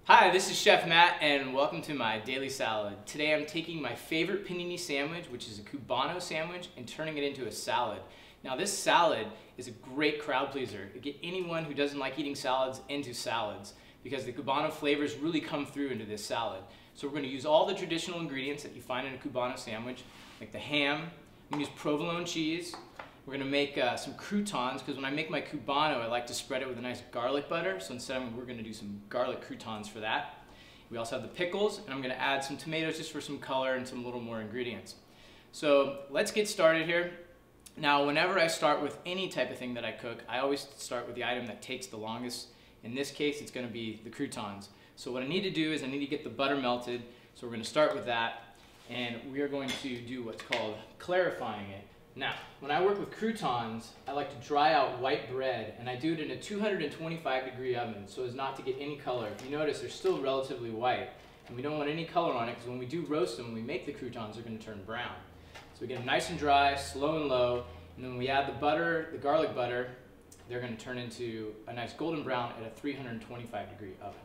Hi, this is Chef Matt and welcome to my daily salad. Today I'm taking my favorite panini sandwich, which is a Cubano sandwich, and turning it into a salad. Now this salad is a great crowd pleaser. You get anyone who doesn't like eating salads into salads because the Cubano flavors really come through into this salad. So we're going to use all the traditional ingredients that you find in a Cubano sandwich, like the ham. I'm going to use provolone cheese. We're going to make some croutons, because when I make my Cubano, I like to spread it with a nice garlic butter. So instead we're going to do some garlic croutons for that. We also have the pickles, and I'm going to add some tomatoes just for some color and some little more ingredients. So let's get started here. Now, whenever I start with any type of thing that I cook, I always start with the item that takes the longest. In this case, it's going to be the croutons. So what I need to do is I need to get the butter melted. So we're going to start with that, and we are going to do what's called clarifying it. Now, when I work with croutons, I like to dry out white bread, and I do it in a 225-degree oven so as not to get any color. If you notice, they're still relatively white, and we don't want any color on it because when we do roast them, when we make the croutons, they're going to turn brown. So we get them nice and dry, slow and low, and then when we add the butter, the garlic butter, they're going to turn into a nice golden brown at a 325-degree oven.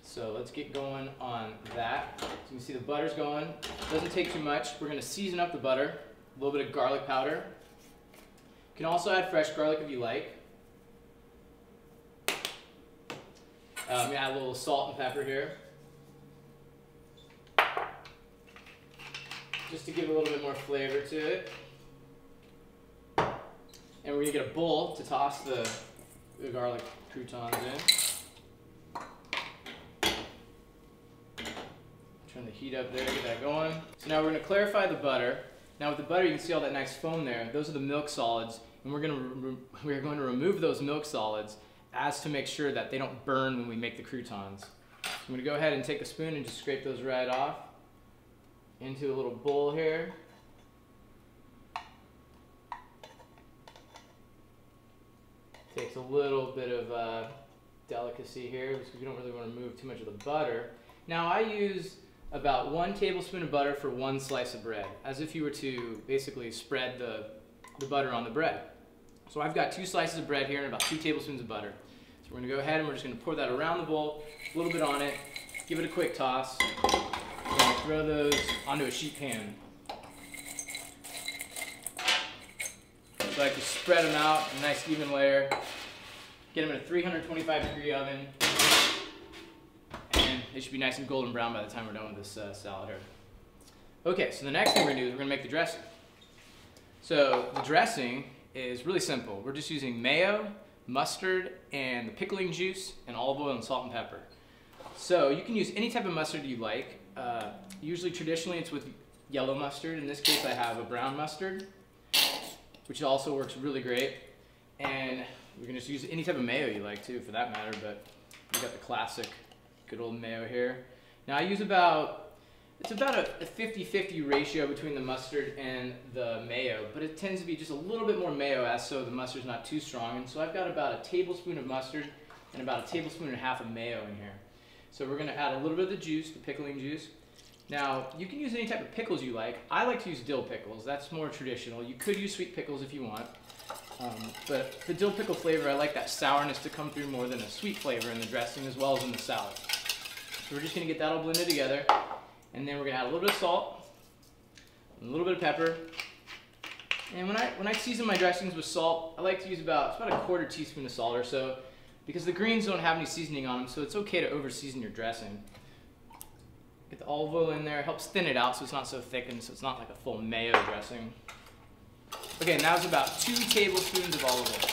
So let's get going on that. So you can see the butter's going. It doesn't take too much. We're going to season up the butter. A little bit of garlic powder. You can also add fresh garlic if you like. I'm going to add a little salt and pepper here, just to give a little bit more flavor to it. And we're going to get a bowl to toss the garlic croutons in. Turn the heat up there, get that going. So now we're going to clarify the butter. Now with the butter, you can see all that nice foam there. Those are the milk solids, and we're going to remove those milk solids as to make sure that they don't burn when we make the croutons. So I'm going to go ahead and take a spoon and just scrape those right off into a little bowl here. Takes a little bit of delicacy here because we don't really want to remove too much of the butter. Now I use about 1 tablespoon of butter for 1 slice of bread, as if you were to basically spread the butter on the bread. So I've got 2 slices of bread here and about 2 tablespoons of butter. So we're going to go ahead and we're just going to pour that around the bowl, a little bit on it, give it a quick toss, and throw those onto a sheet pan. So I can spread them out in a nice even layer, get them in a 325-degree oven. They should be nice and golden brown by the time we're done with this salad here. Okay, so the next thing we're going to do is we're going to make the dressing. So the dressing is really simple. We're just using mayo, mustard, and the pickling juice, and olive oil and salt and pepper. So you can use any type of mustard you like. Usually, traditionally, it's with yellow mustard. In this case, I have a brown mustard, which also works really great. And we can just use any type of mayo you like, too, for that matter, but we got the classic good old mayo here. Now I use it's about a 50-50 ratio between the mustard and the mayo, but it tends to be just a little bit more mayo as so the mustard's not too strong. And so I've got about a tablespoon of mustard and about a tablespoon and a half of mayo in here. So we're going to add a little bit of the juice, the pickling juice. Now you can use any type of pickles you like. I like to use dill pickles. That's more traditional. You could use sweet pickles if you want. But the dill pickle flavor, I like that sourness to come through more than a sweet flavor in the dressing as well as in the salad. So we're just going to get that all blended together, and then we're going to add a little bit of salt, a little bit of pepper. And when I season my dressings with salt, I like to use about a 1/4 teaspoon of salt or so, because the greens don't have any seasoning on them, so it's okay to over-season your dressing. Get the olive oil in there, it helps thin it out so it's not so thick and so it's not like a full mayo dressing. Okay, now it's about 2 tablespoons of olive oil.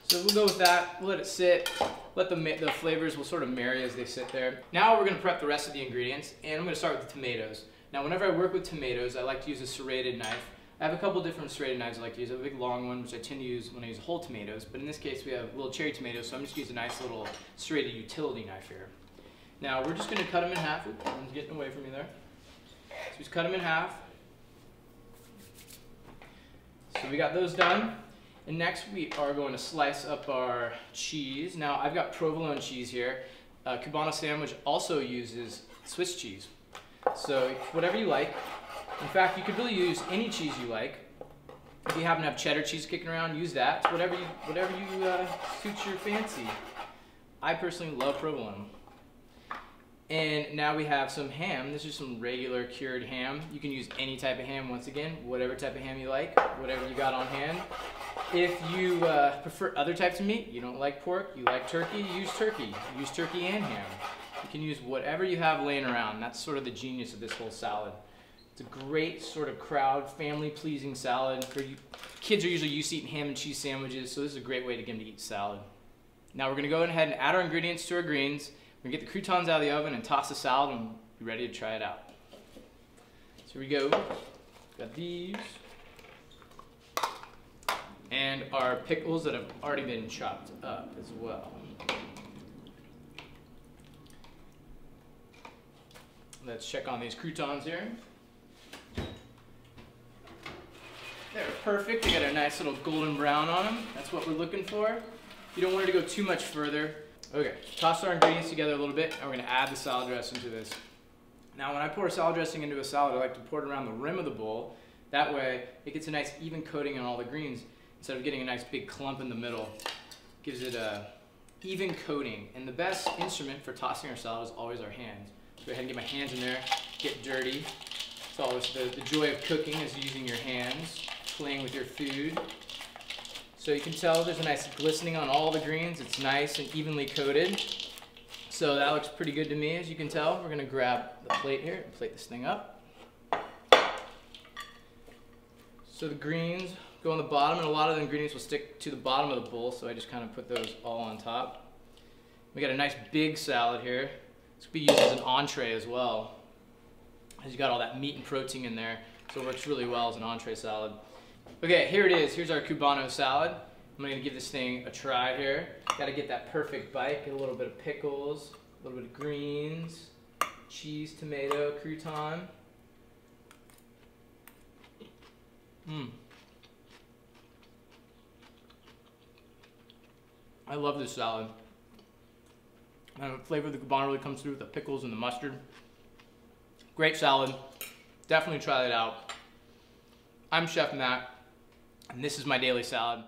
So we'll go with that, we'll let it sit, let the flavors will sort of marry as they sit there. Now we're going to prep the rest of the ingredients, and I'm going to start with the tomatoes. Now whenever I work with tomatoes, I like to use a serrated knife. I have a couple different serrated knives I like to use. I have a big long one, which I tend to use when I use whole tomatoes, but in this case we have little cherry tomatoes, so I'm just using a nice little serrated utility knife here. Now we're just going to cut them in half. Oops, one's getting away from me there. So just cut them in half. So we got those done. And next we are going to slice up our cheese. Now I've got provolone cheese here. Cubano sandwich also uses Swiss cheese. So whatever you like. In fact, you could really use any cheese you like. If you happen to have cheddar cheese kicking around, use that. It's whatever you suits your fancy. I personally love provolone. And now we have some ham. This is some regular cured ham. You can use any type of ham, once again, whatever type of ham you like, whatever you got on hand. If you prefer other types of meat, you don't like pork, you like turkey, use turkey. Use turkey and ham. You can use whatever you have laying around. That's sort of the genius of this whole salad. It's a great sort of crowd, family-pleasing salad. Kids are usually used to eating ham and cheese sandwiches, so this is a great way to get them to eat salad. Now we're going to go ahead and add our ingredients to our greens. We're going to get the croutons out of the oven and toss the salad and be ready to try it out. So here we go. Got these. And our pickles that have already been chopped up as well. Let's check on these croutons here. They're perfect. They got a nice little golden brown on them. That's what we're looking for. You don't want it to go too much further. Okay, toss our ingredients together a little bit, and we're going to add the salad dressing to this. Now, when I pour salad dressing into a salad, I like to pour it around the rim of the bowl. That way, it gets a nice even coating on all the greens instead of getting a nice big clump in the middle. Gives it a even coating. And the best instrument for tossing our salad is always our hands. Go ahead and get my hands in there, get dirty. It's always the joy of cooking is using your hands, playing with your food. So you can tell there's a nice glistening on all the greens. It's nice and evenly coated. So that looks pretty good to me, as you can tell. We're gonna grab the plate here and plate this thing up. So the greens go on the bottom, and a lot of the ingredients will stick to the bottom of the bowl, so I just kind of put those all on top. We got a nice big salad here. This could be used as an entree as well, as you got all that meat and protein in there, so it works really well as an entree salad. Okay, here it is. Here's our Cubano salad. I'm gonna give this thing a try here. Gotta get that perfect bite. Get a little bit of pickles, a little bit of greens, cheese, tomato, crouton. I love this salad. And the flavor of the Cubano really comes through with the pickles and the mustard. Great salad. Definitely try it out. I'm Chef Matt, and this is my daily salad.